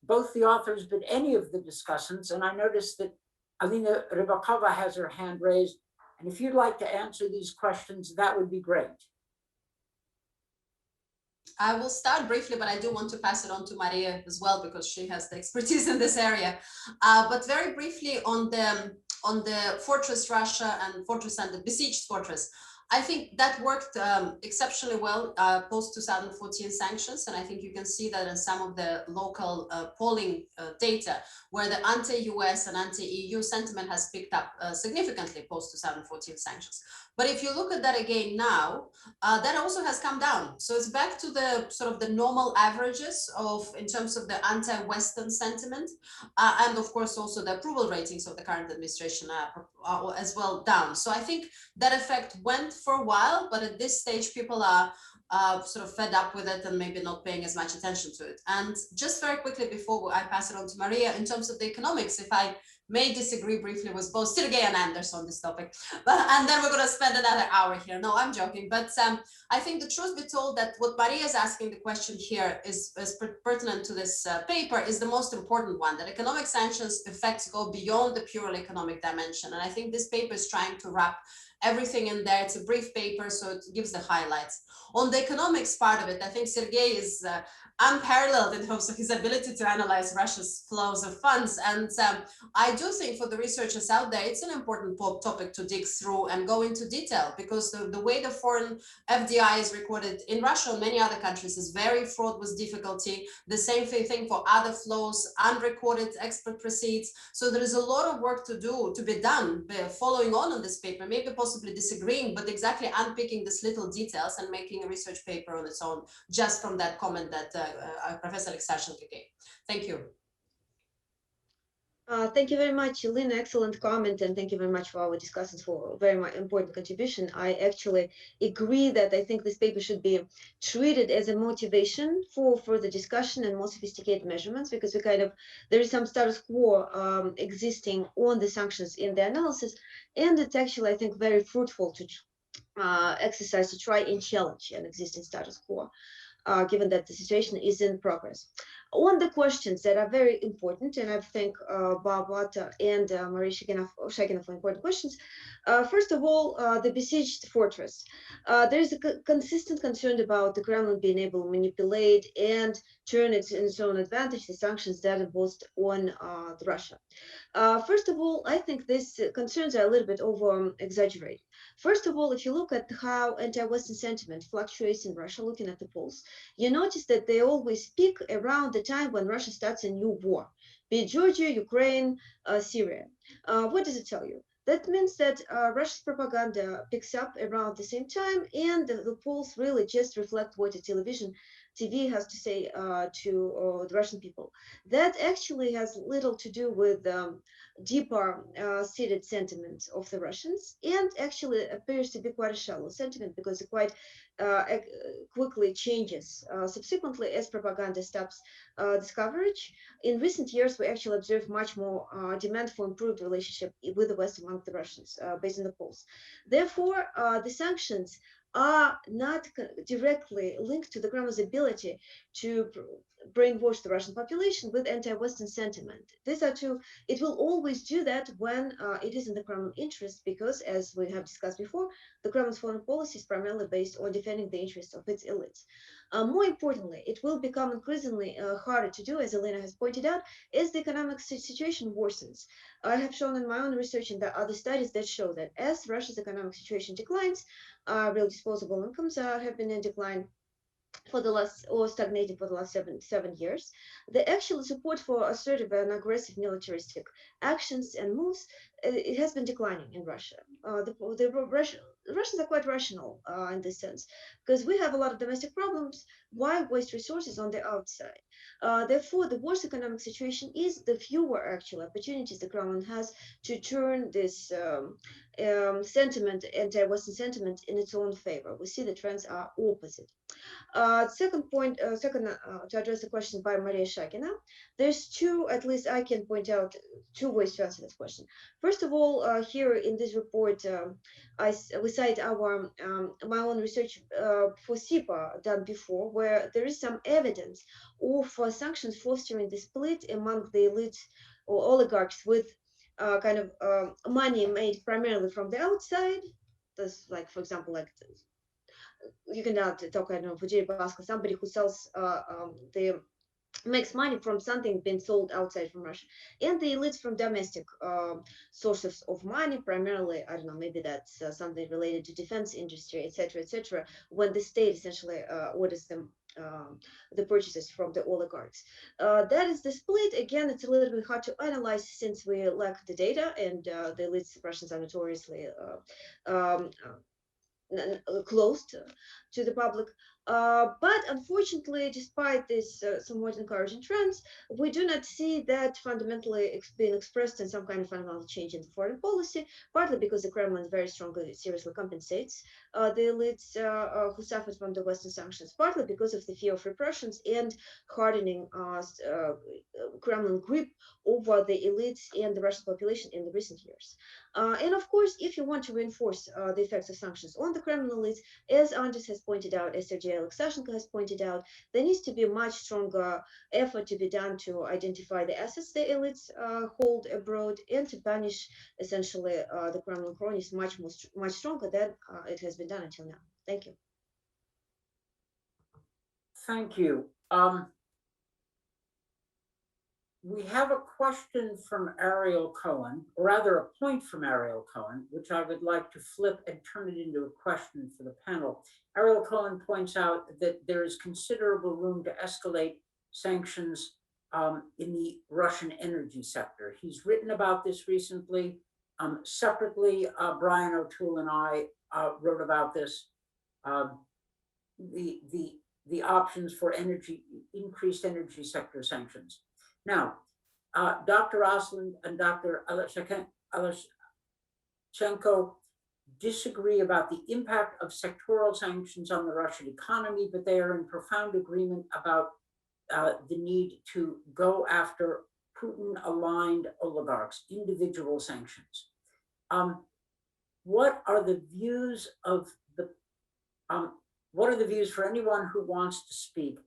both the authors, but any of the discussants. And I noticed that Elina Ribakova has her hand raised. And if you'd like to answer these questions, that would be great. I will start briefly, but I do want to pass it on to Maria as well, because she has the expertise in this area. But very briefly on the fortress Russia and the besieged fortress, I think that worked exceptionally well post 2014 sanctions, and I think you can see that in some of the local polling data, where the anti-US and anti-EU sentiment has picked up significantly post 2014 sanctions. But if you look at that again now, that also has come down. So it's back to the sort of the normal averages in terms of the anti-Western sentiment, and of course also the approval ratings of the current administration are as well down. So I think that effect went for a while, but at this stage people are sort of fed up with it and maybe not paying as much attention to it. And just very quickly before I pass it on to Maria, in terms of the economics, if I may disagree briefly with both Sergey and Anders on this topic, and then we're going to spend another hour here. No, I'm joking, but I think the truth be told that what Maria is asking the question here is pertinent to this paper is the most important one, that economic sanctions effects go beyond the purely economic dimension. And I think this paper is trying to wrap everything in there. It's a brief paper, so it gives the highlights. On the economics part of it, I think Sergey is unparalleled in terms of his ability to analyze Russia's flows of funds. And I do think for the researchers out there, it's an important topic to dig through and go into detail, because the way the foreign FDI is recorded in Russia and many other countries is very fraught with difficulty. The same thing for other flows, unrecorded export proceeds. So there is a lot of work to be done following on this paper, maybe possibly disagreeing, but exactly unpicking these little details and making a research paper on its own, just from that comment that Professor Aleksashenko gave. Thank you. Thank you very much, Elina. Excellent comment, and thank you very much for our discussants for a very important contribution. I actually agree that I think this paper should be treated as a motivation for further discussion and more sophisticated measurements, because there is some status quo existing on the sanctions in the analysis, and it's actually, I think, very fruitful to exercise to try and challenge an existing status quo, given that the situation is in progress. On the questions that are very important, and I thank Bob Wata and Maria Shagina for important questions. First of all, the besieged fortress. There is a consistent concern about the Kremlin being able to manipulate and turn it in its own advantage, the sanctions that imposed on Russia. First of all, I think these concerns are a little bit over-exaggerated. First of all, if you look at how anti-Western sentiment fluctuates in Russia, looking at the polls, you notice that they always peak around the time when Russia starts a new war, be it Georgia, Ukraine, Syria. What does it tell you? That means that Russia's propaganda picks up around the same time, and the polls really just reflect what the TV has to say to the Russian people. That actually has little to do with deeper seated sentiment of the Russians, and actually appears to be quite a shallow sentiment, because it quite quickly changes subsequently as propaganda stops this coverage. In recent years, we actually observe much more demand for improved relationship with the West among the Russians based on the polls. Therefore, the sanctions are not directly linked to the Kremlin's ability to brainwash the Russian population with anti-Western sentiment. These are two. It will always do that when it is in the Kremlin interest, because, as we have discussed before, the Kremlin's foreign policy is primarily based on defending the interests of its elites. More importantly, it will become increasingly harder to do, as Elena has pointed out, as the economic situation worsens. I have shown in my own research and the other studies that show that as Russia's economic situation declines, real disposable incomes have been in decline for the last, or stagnating for the last seven years. The actual support for assertive and aggressive militaristic actions and moves, it has been declining in Russia. Russians are quite rational in this sense, because we have a lot of domestic problems. Why waste resources on the outside? Therefore, the worse economic situation is, the fewer actual opportunities the Kremlin has to turn this sentiment, anti-Western sentiment, in its own favor. We see the trends are opposite. Second point, to address the question by Maria Shakina, there's two, at least I can point out two ways to answer this question. First of all, here in this report, we cite our my own research for SIPA done before, where there is some evidence of sanctions fostering the split among the elites or oligarchs with kind of money made primarily from the outside. This, like, for example, like you can talk, I don't know, Vladimir Putin, somebody who sells the makes money from something being sold outside from Russia, and the elites from domestic sources of money, primarily, I don't know, maybe that's something related to defense industry, etc., when the state essentially orders them the purchases from the oligarchs. That is the split. Again, it's a little bit hard to analyze since we lack the data, and the elites, Russians, are notoriously closed to the public. But unfortunately, despite these somewhat encouraging trends, we do not see that fundamentally being expressed in some kind of fundamental change in foreign policy, partly because the Kremlin very strongly, seriously compensates the elites who suffered from the Western sanctions, partly because of the fear of repressions and hardening Kremlin grip over the elites and the Russian population in the recent years. And of course, if you want to reinforce the effects of sanctions on the Kremlin elites, as Andres has pointed out, as Sergey Aleksashenko has pointed out, there needs to be a much stronger effort to be done to identify the assets the elites hold abroad, and to punish essentially the Kremlin cronies much stronger than it has been done until now. Thank you. Thank you. We have a question from Ariel Cohen, or rather a point from Ariel Cohen, which I would like to flip and turn it into a question for the panel. Ariel Cohen points out that there is considerable room to escalate sanctions in the Russian energy sector. He's written about this recently. Separately, Brian O'Toole and I wrote about this, the options for increased energy sector sanctions. Now, Dr. Åslund and Dr. Aleksashenko disagree about the impact of sectoral sanctions on the Russian economy, but they are in profound agreement about the need to go after Putin-aligned oligarchs, individual sanctions. What are the views of what are the views for anyone who wants to speak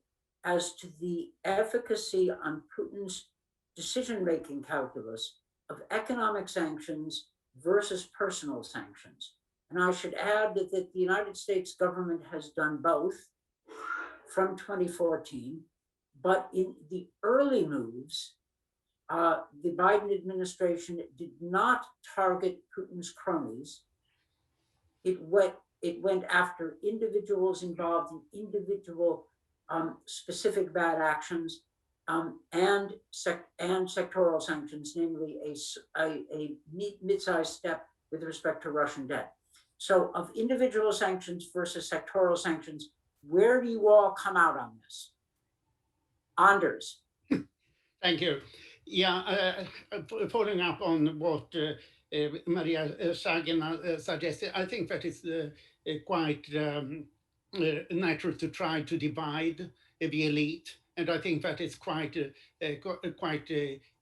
as to the efficacy on Putin's decision-making calculus of economic sanctions versus personal sanctions? And I should add that the United States government has done both from 2014, but in the early moves, the Biden administration did not target Putin's cronies. It went after individuals involved in individual specific bad actions and sectoral sanctions, namely a mid-sized step with respect to Russian debt. So of individual sanctions versus sectoral sanctions, where do you all come out on this? Anders. Thank you. Yeah, following up on what Maria Shakina suggested, I think that it's quite natural to try to divide the elite, and I think that is quite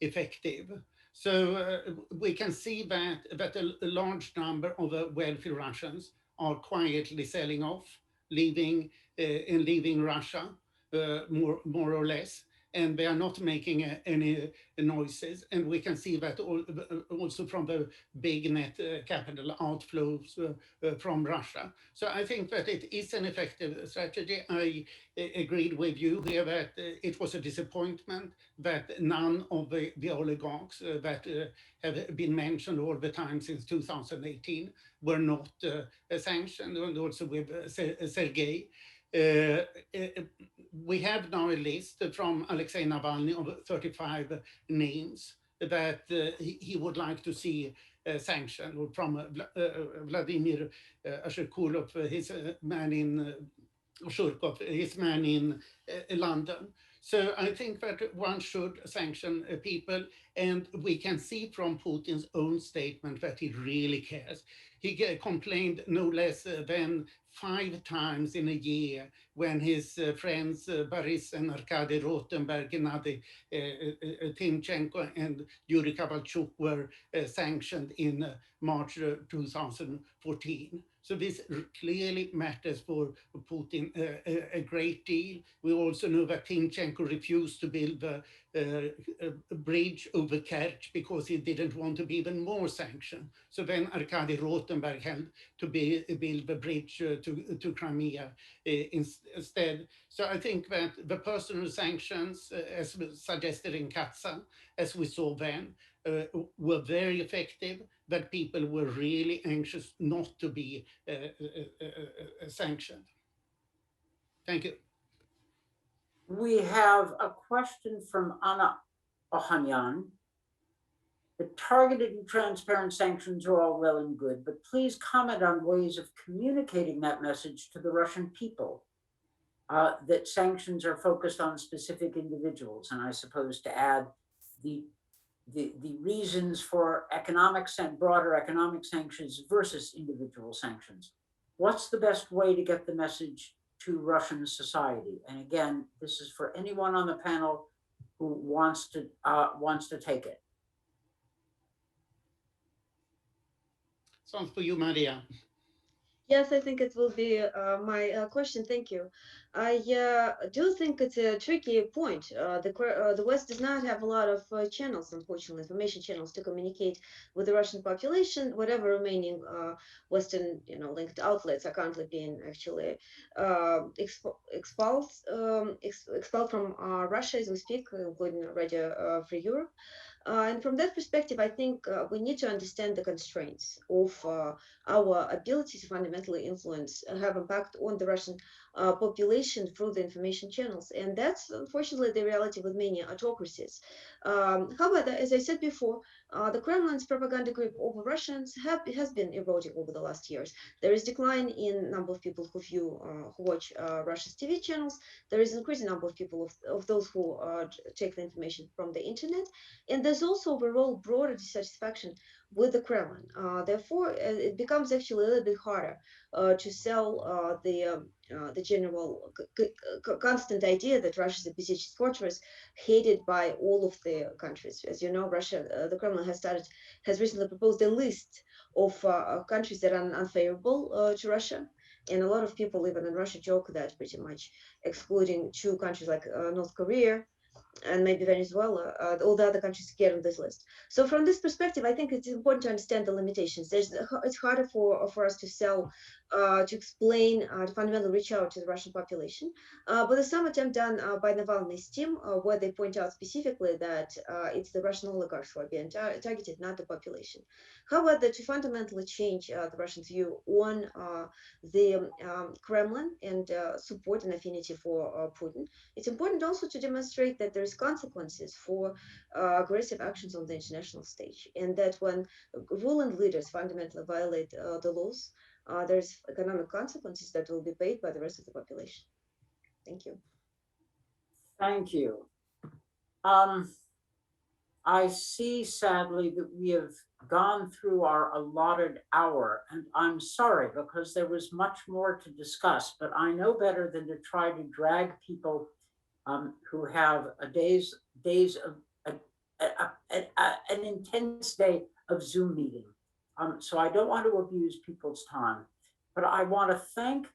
effective. So we can see that a large number of wealthy Russians are quietly selling off, leaving Russia, more or less, and they are not making any noises. And we can see that also from the big net capital outflows from Russia. So I think that it is an effective strategy. I agreed with you here that it was a disappointment that none of the oligarchs that have been mentioned all the time since 2018 were not sanctioned, and also with Sergey. We have now a list from Alexei Navalny of 35 names that he would like to see sanctioned, or from Vladimir Asherkulov, his man in Shurkov, his man in London. So I think that one should sanction people, and we can see from Putin's own statement that he really cares. He complained no less than 5 times in a year when his friends Boris and Arkady Rotenberg, Gennady Timchenko and Yuri Kovalchuk were sanctioned in March 2014. So this clearly matters for Putin a great deal. We also know that Timchenko refused to build a bridge over Kerch because he didn't want to be even more sanctioned. So then Arkady Rotenberg had to build the bridge to Crimea instead. So I think that the personal sanctions, as suggested in Katsa, as we saw then, were very effective, that people were really anxious not to be sanctioned. Thank you. We have a question from Anna Ohanyan. The targeted and transparent sanctions are all well and good, but please comment on ways of communicating that message to the Russian people, that sanctions are focused on specific individuals, and I suppose to add the reasons for broader economic sanctions versus individual sanctions. What's the best way to get the message to Russian society? And again, this is for anyone on the panel who wants to take it. Sounds for you, Maria. Yes, I think it will be my question. Thank you. I do think it's a tricky point. The West does not have a lot of channels, unfortunately, information channels to communicate with the Russian population. Whatever remaining Western, linked outlets are currently being actually expelled from Russia as we speak, including Radio Free Europe. And from that perspective, I think we need to understand the constraints of our ability to fundamentally influence, have impact on the Russian population through the information channels. And that's unfortunately the reality with many autocracies. However, as I said before, the Kremlin's propaganda grip over Russians has been eroding over the last years. There is decline in number of people who watch Russia's TV channels. There is increasing number of people of those who take the information from the internet. And there's also overall broader dissatisfaction with the Kremlin. Therefore, it becomes actually a little bit harder to sell the general constant idea that Russia is a besieged fortress, hated by all of the countries. As you know, the Kremlin has recently proposed a list of countries that are unfavorable to Russia. And a lot of people, even in Russia, joke that pretty much excluding 2 countries like North Korea and maybe Venezuela, all the other countries get on this list. So from this perspective, I think it's important to understand the limitations. It's harder for us to sell, to explain, to fundamentally reach out to the Russian population. But there's some attempt done by Navalny's team where they point out specifically that it's the Russian oligarchs who are being targeted, not the population. However, to fundamentally change the Russian view on the Kremlin and support and affinity for Putin, it's important also to demonstrate that there's consequences for aggressive actions on the international stage, and that when ruling leaders fundamentally violate the laws, there's economic consequences that will be paid by the rest of the population. Thank you. Thank you. I see, sadly, that we have gone through our allotted hour, and I'm sorry because there was much more to discuss, but I know better than to try to drag people who have an intense day of Zoom meeting. So I don't want to abuse people's time. but I want to thank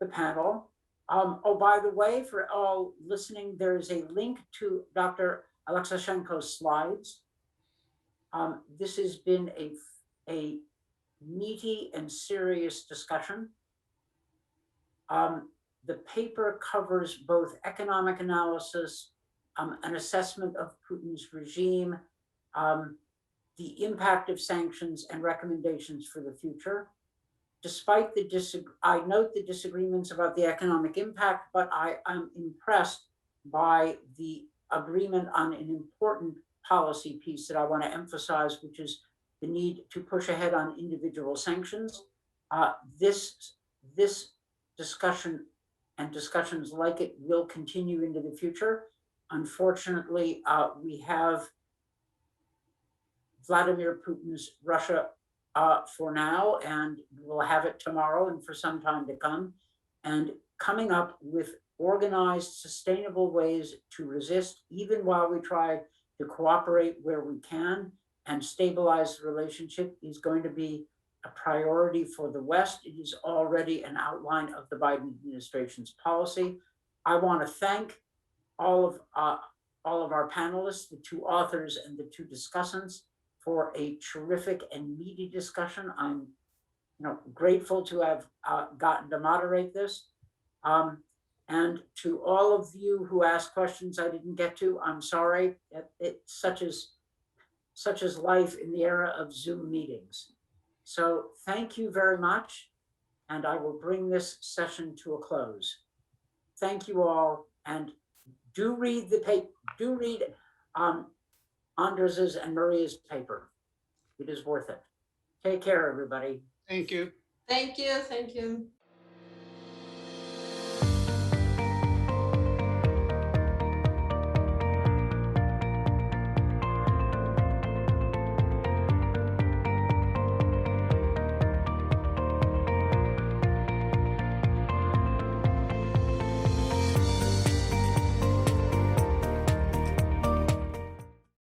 the panel. Oh, by the way, for all listening, there is a link to Dr. Aleksashenko's slides. This has been a meaty and serious discussion. The paper covers both economic analysis, an assessment of Putin's regime, the impact of sanctions, and recommendations for the future. Despite I note the disagreements about the economic impact, but I am impressed by the agreement on an important policy piece that I want to emphasize, which is the need to push ahead on individual sanctions. This discussion and discussions like it will continue into the future. Unfortunately, we have Vladimir Putin's Russia for now, and we'll have it tomorrow and for some time to come, and coming up with organized, sustainable ways to resist, even while we try to cooperate where we can and stabilize the relationship, is going to be a priority for the West. It is already an outline of the Biden administration's policy. I want to thank all of our panelists, the two authors and the two discussants, for a terrific and meaty discussion. I'm grateful to have gotten to moderate this. And to all of you who asked questions I didn't get to, I'm sorry. It's such as life in the era of Zoom meetings. So thank you very much, and I will bring this session to a close. Thank you all, and do read the paper. Do read Andres's and Maria's paper. It is worth it. Take care, everybody. Thank you. Thank you. Thank you.